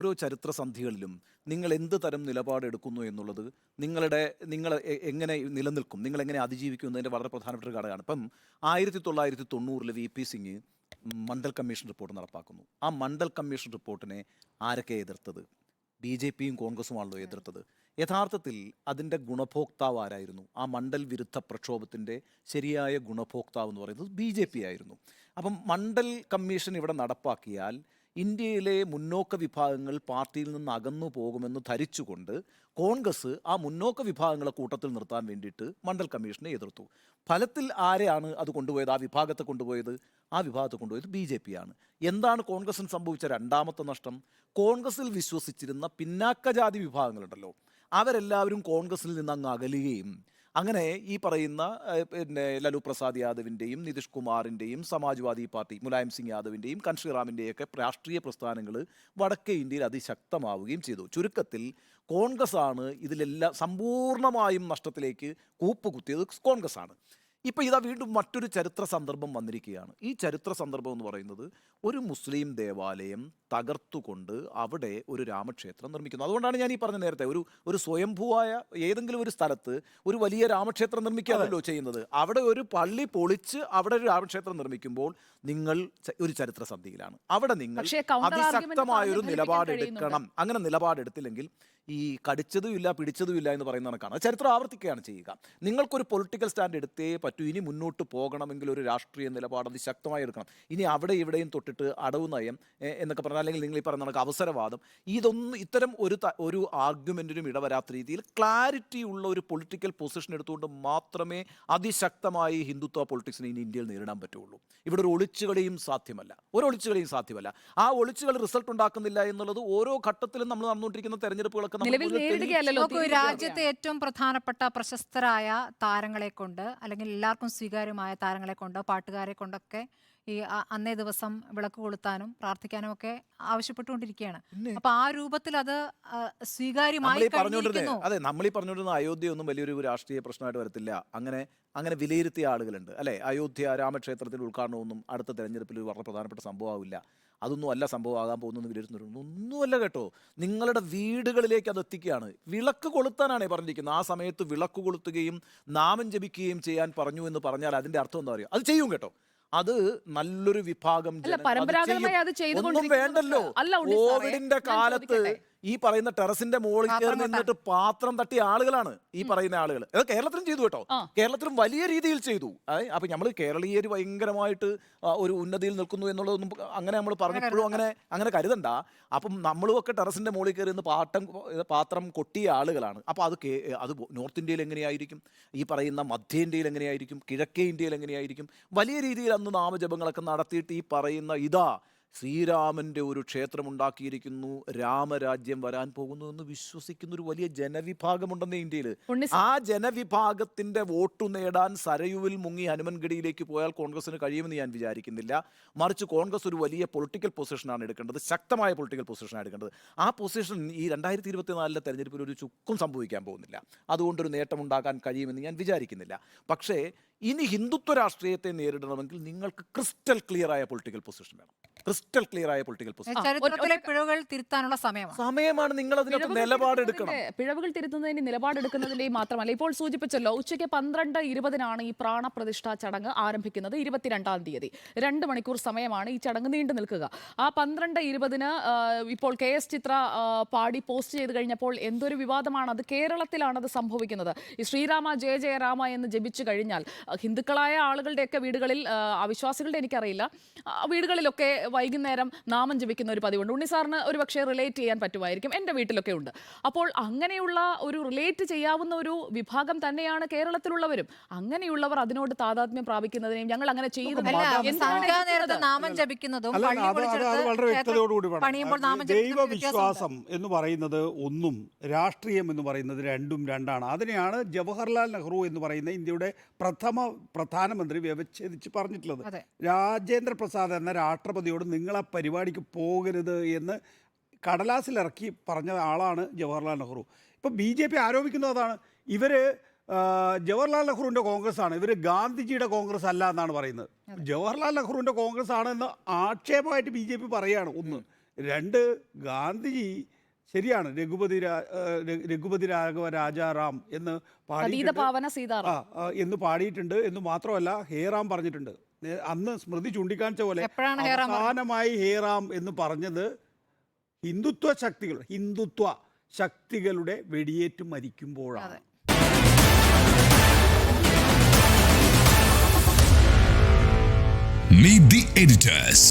ഓരോ ചരിത്ര സന്ധികളിലും നിങ്ങൾ എന്ത് തരം നിലപാടെടുക്കുന്നു എന്നുള്ളത് നിങ്ങൾ എങ്ങനെ നിലനിൽക്കും, നിങ്ങൾ എങ്ങനെ അതിജീവിക്കും എന്നതിൻ്റെ വളരെ പ്രധാനപ്പെട്ട ഒരു ഘടകമാണ്. ഇപ്പം 1990 V P Singh Mandal commission report നടപ്പാക്കുന്നു. ആ മണ്ഡൽ കമ്മീഷൻ റിപ്പോർട്ടിനെ ആരൊക്കെ എതിർത്തത്? ബി ജെ പിയും കോൺഗ്രസുമാണല്ലോ എതിർത്തത്. യഥാർത്ഥത്തിൽ അതിൻ്റെ ഗുണഭോക്താവ് ആരായിരുന്നു? ആ മണ്ഡൽ വിരുദ്ധ പ്രക്ഷോഭത്തിൻ്റെ ശരിയായ ഗുണഭോക്താവ് എന്ന് പറയുന്നത് ബി ജെ പി ആയിരുന്നു. അപ്പം മണ്ഡൽ കമ്മീഷൻ ഇവിടെ നടപ്പാക്കിയാൽ ഇന്ത്യയിലെ മുന്നോക്ക വിഭാഗങ്ങൾ പാർട്ടിയിൽ നിന്ന് അകന്നു പോകുമെന്ന് ധരിച്ചുകൊണ്ട് കോൺഗ്രസ് ആ മുന്നോക്ക വിഭാഗങ്ങളെ കൂട്ടത്തിൽ നിർത്താൻ വേണ്ടിയിട്ട് മണ്ഡൽ കമ്മീഷനെ എതിർത്തു. ഫലത്തിൽ ആരെയാണ് അത് കൊണ്ടുപോയത്? ആ വിഭാഗത്തെ കൊണ്ടുപോയത് ബി ജെ പി ആണ്. എന്താണ് കോൺഗ്രസിന് സംഭവിച്ച രണ്ടാമത്തെ നഷ്ടം? കോൺഗ്രസിൽ വിശ്വസിച്ചിരുന്ന പിന്നാക്ക ജാതി വിഭാഗങ്ങളുണ്ടല്ലോ, അവരെല്ലാവരും കോൺഗ്രസിൽ നിന്ന് അങ്ങ് അകലുകയും അങ്ങനെ ഈ പറയുന്ന ലലു പ്രസാദ് യാദവിൻ്റെയും നിതീഷ് കുമാറിൻ്റെയും സമാജ്വാദി പാർട്ടി മുലായം സിംഗ് യാദവിൻ്റെയും കൻഷിറാമിൻ്റെയൊക്കെ രാഷ്ട്രീയ പ്രസ്ഥാനങ്ങൾ വടക്കേ ഇന്ത്യയിൽ അതിശക്തമാവുകയും ചെയ്തു. ചുരുക്കത്തിൽ കോൺഗ്രസ് ആണ് ഇതിലെല്ലാം സമ്പൂർണ്ണമായും നഷ്ടത്തിലേക്ക് കൂപ്പുകുത്തിയത് കോൺഗ്രസ് ആണ്. ഇപ്പോൾ ഇതാ വീണ്ടും മറ്റൊരു ചരിത്ര സന്ദർഭം വന്നിരിക്കുകയാണ്. ഈ ചരിത്ര സന്ദർഭം എന്ന് പറയുന്നത് ഒരു മുസ്ലിം ദേവാലയം തകർത്തുകൊണ്ട് അവിടെ ഒരു രാമക്ഷേത്രം നിർമ്മിക്കുന്നു. അതുകൊണ്ടാണ് ഞാൻ ഈ പറഞ്ഞ നേരത്തെ ഒരു സ്വയംഭൂവായ ഏതെങ്കിലും ഒരു സ്ഥലത്ത് ഒരു വലിയ രാമക്ഷേത്രം നിർമ്മിക്കാമല്ലോ ചെയ്യുന്നത്. അവിടെ ഒരു പള്ളി പൊളിച്ച് അവിടെ ഒരു രാമക്ഷേത്രം നിർമ്മിക്കുമ്പോൾ നിങ്ങൾ ഒരു ചരിത്ര സന്ധിയിലാണ്. അവിടെ നിങ്ങൾ അതിശക്തമായൊരു നിലപാടെടുക്കണം. അങ്ങനെ നിലപാടെടുത്തില്ലെങ്കിൽ ഈ കടിച്ചതുമില്ല പിടിച്ചതുമില്ല എന്ന് പറയുന്ന കണക്കാണ്. ചരിത്രം ആവർത്തിക്കുകയാണ് ചെയ്യുക. നിങ്ങൾക്കൊരു പൊളിറ്റിക്കൽ സ്റ്റാൻഡ് എടുത്തേ പറ്റൂ. ഇനി മുന്നോട്ട് പോകണമെങ്കിൽ ഒരു രാഷ്ട്രീയ നിലപാട് അതിശക്തമായി എടുക്കണം. ഇനി അവിടെ ഇവിടെയും തൊട്ടിട്ട് അടവ് നയം എന്നൊക്കെ പറഞ്ഞാൽ, അല്ലെങ്കിൽ നിങ്ങൾ ഈ പറയുന്ന കണക്ക് അവസരവാദം, ഇത്തരം ഒരു ആർഗ്യുമെൻറ്റിനും ഇടവരാത്ത രീതിയിൽ ക്ലാരിറ്റി ഉള്ള ഒരു പൊളിറ്റിക്കൽ പൊസിഷൻ എടുത്തുകൊണ്ട് മാത്രമേ അതിശക്തമായി ഹിന്ദുത്വ പൊളിറ്റിക്സിനെ ഇനി ഇന്ത്യയിൽ നേരിടാൻ പറ്റുള്ളൂ. ഇവിടെ ഒരു ഒളിച്ചുകളിയും സാധ്യമല്ല. ആ ഒളിച്ചുകൾ റിസൾട്ട് ഉണ്ടാക്കുന്നില്ല എന്നുള്ളത് ഓരോ ഘട്ടത്തിലും നമ്മൾ നടന്നുകൊണ്ടിരിക്കുന്ന തെരഞ്ഞെടുപ്പുകളൊക്കെ രാജ്യത്തെ ഏറ്റവും പ്രധാനപ്പെട്ട പ്രശസ്തരായ താരങ്ങളെ കൊണ്ട്, അല്ലെങ്കിൽ എല്ലാവർക്കും സ്വീകാര്യമായ താരങ്ങളെ കൊണ്ട്, പാട്ടുകാരെ കൊണ്ടൊക്കെ ഈ അന്നേ ദിവസം വിളക്ക് കൊളുത്താനും പ്രാർത്ഥിക്കാനും ഒക്കെ ആവശ്യപ്പെട്ടുകൊണ്ടിരിക്കുകയാണ്. അപ്പൊ ആ രൂപത്തിൽ അത് സ്വീകാര്യമായി അതെ, നമ്മളീ പറഞ്ഞുകൊണ്ടിരുന്ന അയോധ്യ ഒന്നും വലിയൊരു രാഷ്ട്രീയ പ്രശ്നമായിട്ട് വരത്തില്ല. അങ്ങനെ വിലയിരുത്തിയ ആളുകളുണ്ട് അല്ലെ. അയോധ്യ രാമക്ഷേത്രത്തിന്റെ ഉദ്ഘാടനമൊന്നും അടുത്ത തെരഞ്ഞെടുപ്പിൽ വളരെ പ്രധാനപ്പെട്ട സംഭവമാവില്ല. അതൊന്നും അല്ല സംഭവമാകാൻ പോകുന്നതെന്ന് വിലയിരുത്തുന്നു. ഒന്നുമല്ല കേട്ടോ. നിങ്ങളുടെ വീടുകളിലേക്ക് അത് എത്തിക്കുകയാണ്. വിളക്ക് കൊളുത്താനാണ് പറഞ്ഞിരിക്കുന്നത്. ആ സമയത്ത് വിളക്ക് കൊളുത്തുകയും നാമം ജപിക്കുകയും ചെയ്യാൻ പറഞ്ഞു എന്ന് പറഞ്ഞാൽ അതിന്റെ അർത്ഥം എന്താ പറയുക? അത് ചെയ്യും കേട്ടോ. അത് നല്ലൊരു വിഭാഗം ഒന്നും വേണ്ടല്ലോ. കോവിഡിന്റെ കാലത്ത് ഈ പറയുന്ന ടെറസിന്റെ മുകളിൽ കയറി നിന്നിട്ട് പാത്രം തട്ടിയ ആളുകളാണ് ഈ പറയുന്ന ആളുകൾ. അത് കേരളത്തിലും ചെയ്തു കേട്ടോ. കേരളത്തിലും വലിയ രീതിയിൽ ചെയ്തു. അപ്പൊ നമ്മൾ കേരളീയർ ഭയങ്കരമായിട്ട് ഒരു ഉന്നതിയിൽ നിൽക്കുന്നു എന്നുള്ളതൊന്നും അങ്ങനെ നമ്മൾ പറഞ്ഞപ്പോഴും അങ്ങനെ കരുതണ്ട. അപ്പം നമ്മളുമൊക്കെ ടെറസിന്റെ മുകളിൽ കയറി നിന്ന് പാത്രം കൊട്ടിയ ആളുകളാണ്. അപ്പോൾ അത് നോർത്ത് ഇന്ത്യയിൽ എങ്ങനെയായിരിക്കും, ഈ പറയുന്ന മധ്യ ഇന്ത്യയിൽ എങ്ങനെയായിരിക്കും, കിഴക്കേ ഇന്ത്യയിൽ എങ്ങനെയായിരിക്കും? വലിയ രീതിയിൽ അന്ന് നാമജപങ്ങളൊക്കെ നടത്തിയിട്ട് ഈ പറയുന്ന ശ്രീരാമന്റെ ഒരു ക്ഷേത്രം ഉണ്ടാക്കിയിരിക്കുന്നു, രാമരാജ്യം വരാൻ പോകുന്നു എന്ന് വിശ്വസിക്കുന്ന ഒരു വലിയ ജനവിഭാഗമുണ്ടെന്ന് ഇന്ത്യയിൽ. ആ ജനവിഭാഗത്തിന്റെ വോട്ടു നേടാൻ സരയുവിൽ മുങ്ങി ഹനുമൻഗഡിയിലേക്ക് പോയാൽ കോൺഗ്രസിന് കഴിയുമെന്ന് ഞാൻ വിചാരിക്കുന്നില്ല. മറിച്ച് കോൺഗ്രസ് ഒരു വലിയ പൊളിറ്റിക്കൽ പൊസിഷനാണ് എടുക്കേണ്ടത്, ശക്തമായ പൊളിറ്റിക്കൽ പൊസിഷനാണ് എടുക്കേണ്ടത്. ആ പൊസിഷൻ ഈ 2024 തെരഞ്ഞെടുപ്പിൽ ഒരു ചുക്കും സംഭവിക്കാൻ പോകുന്നില്ല. അതുകൊണ്ടൊരു നേട്ടമുണ്ടാക്കാൻ കഴിയുമെന്ന് ഞാൻ വിചാരിക്കുന്നില്ല. പക്ഷേ ഇനി ഹിന്ദുത്വ രാഷ്ട്രീയത്തെ നേരിടണമെങ്കിൽ നിങ്ങൾക്ക് ക്രിസ്റ്റൽ ക്ലിയർ ആയ പൊളിറ്റിക്കൽ പൊസിഷൻ വേണം. ക്രിസ്റ്റൽ ക്ലിയർ ആയ പൊളിറ്റിക്കൽ പൊസിഷൻ. പിഴവുകൾ തിരുത്താനുള്ള സമയമാണ്. നിങ്ങൾ അതിനകത്ത് നിലപാടെടുക്കണം. പിഴവുകൾ തിരുത്തുന്നതിന് നിലപാടെടുക്കുന്നതിന്റെയും മാത്രമല്ല, ഇപ്പോൾ സൂചിപ്പിച്ചല്ലോ, ഉച്ചയ്ക്ക് 12:20 ഈ പ്രാണപ്രതിഷ്ഠാ ചടങ്ങ് ആരംഭിക്കുന്നത്. 22-ാം തീയതി 2 മണിക്കൂർ സമയമാണ് ഈ ചടങ്ങ് നീണ്ടു നിൽക്കുക. ആ 12:20 ഇപ്പോൾ KS ചിത്ര പാടി പോസ്റ്റ് ചെയ്ത് കഴിഞ്ഞപ്പോൾ എന്തൊരു വിവാദമാണ്. അത് കേരളത്തിലാണ് അത് സംഭവിക്കുന്നത്. ഈ ശ്രീരാമ ജയ ജയ രാമ എന്ന് ജപിച്ചു കഴിഞ്ഞാൽ ഹിന്ദുക്കളായ ആളുകളുടെയൊക്കെ വീടുകളിൽ, അവിശ്വാസികളുടെ എനിക്കറിയില്ല, വീടുകളിലൊക്കെ വൈകുന്നേരം നാമം ജപിക്കുന്ന ഒരു പതിവുണ്ട്. ഉണ്ണിസാറിന് ഒരു പക്ഷേ റിലേറ്റ് ചെയ്യാൻ പറ്റുമായിരിക്കും, എൻ്റെ വീട്ടിലൊക്കെ ഉണ്ട്. അപ്പോൾ അങ്ങനെയുള്ള ഒരു റിലേറ്റ് ചെയ്യാവുന്ന ഒരു വിഭാഗം തന്നെയാണ് കേരളത്തിലുള്ളവരും. അങ്ങനെയുള്ളവർ അതിനോട് താതാത്മ്യം പ്രാപിക്കുന്നതിനെയും ഞങ്ങൾ അങ്ങനെ ദൈവവിശ്വാസം എന്ന് പറയുന്നത് ഒന്നും രാഷ്ട്രീയം എന്ന് പറയുന്നത് രണ്ടാണ്. അതിനെയാണ് ജവഹർലാൽ നെഹ്റു എന്ന് പറയുന്ന ഇന്ത്യയുടെ പ്രധാനമന്ത്രി വ്യവച്ഛേദിച്ച് പറഞ്ഞിട്ടുള്ളത്. രാജേന്ദ്ര പ്രസാദ് എന്ന രാഷ്ട്രപതിയോട് നിങ്ങൾ ആ പരിപാടിക്ക് പോകരുത് എന്ന് കടലാസിലിറക്കി പറഞ്ഞ ആളാണ് ജവഹർലാൽ നെഹ്റു. ഇപ്പോൾ BJP ആരോപിക്കുന്നത് അതാണ്. ഇവർ ജവഹർലാൽ നെഹ്റുവിൻ്റെ കോൺഗ്രസ് ആണ്, ഇവർ ഗാന്ധിജിയുടെ കോൺഗ്രസ് അല്ല എന്നാണ് പറയുന്നത്. ജവഹർലാൽ നെഹ്റുവിൻ്റെ കോൺഗ്രസ് ആണെന്ന് ആക്ഷേപമായിട്ട് BJP പറയുകയാണ്. ഒന്ന് രണ്ട്, ഗാന്ധിജി ശരിയാണ് രഘുപതി രാഘവ രാജാറാം എന്ന് അതീത പാവന സീതാറാം എന്ന് പാടിയിട്ടുണ്ട് എന്ന് മാത്രമല്ല ഹേറാം പറഞ്ഞിട്ടുണ്ട്. അന്ന് സ്മൃതി ചൂണ്ടിക്കാണിച്ച പോലെ എപ്പോഴാണ് ഹേറാം അവസാനമായി ഹേറാം എന്ന് പറഞ്ഞത് ഹിന്ദുത്വ ശക്തികളുടെ വെടിയേറ്റ് മരിക്കുമ്പോഴാണ്. Meet the editors.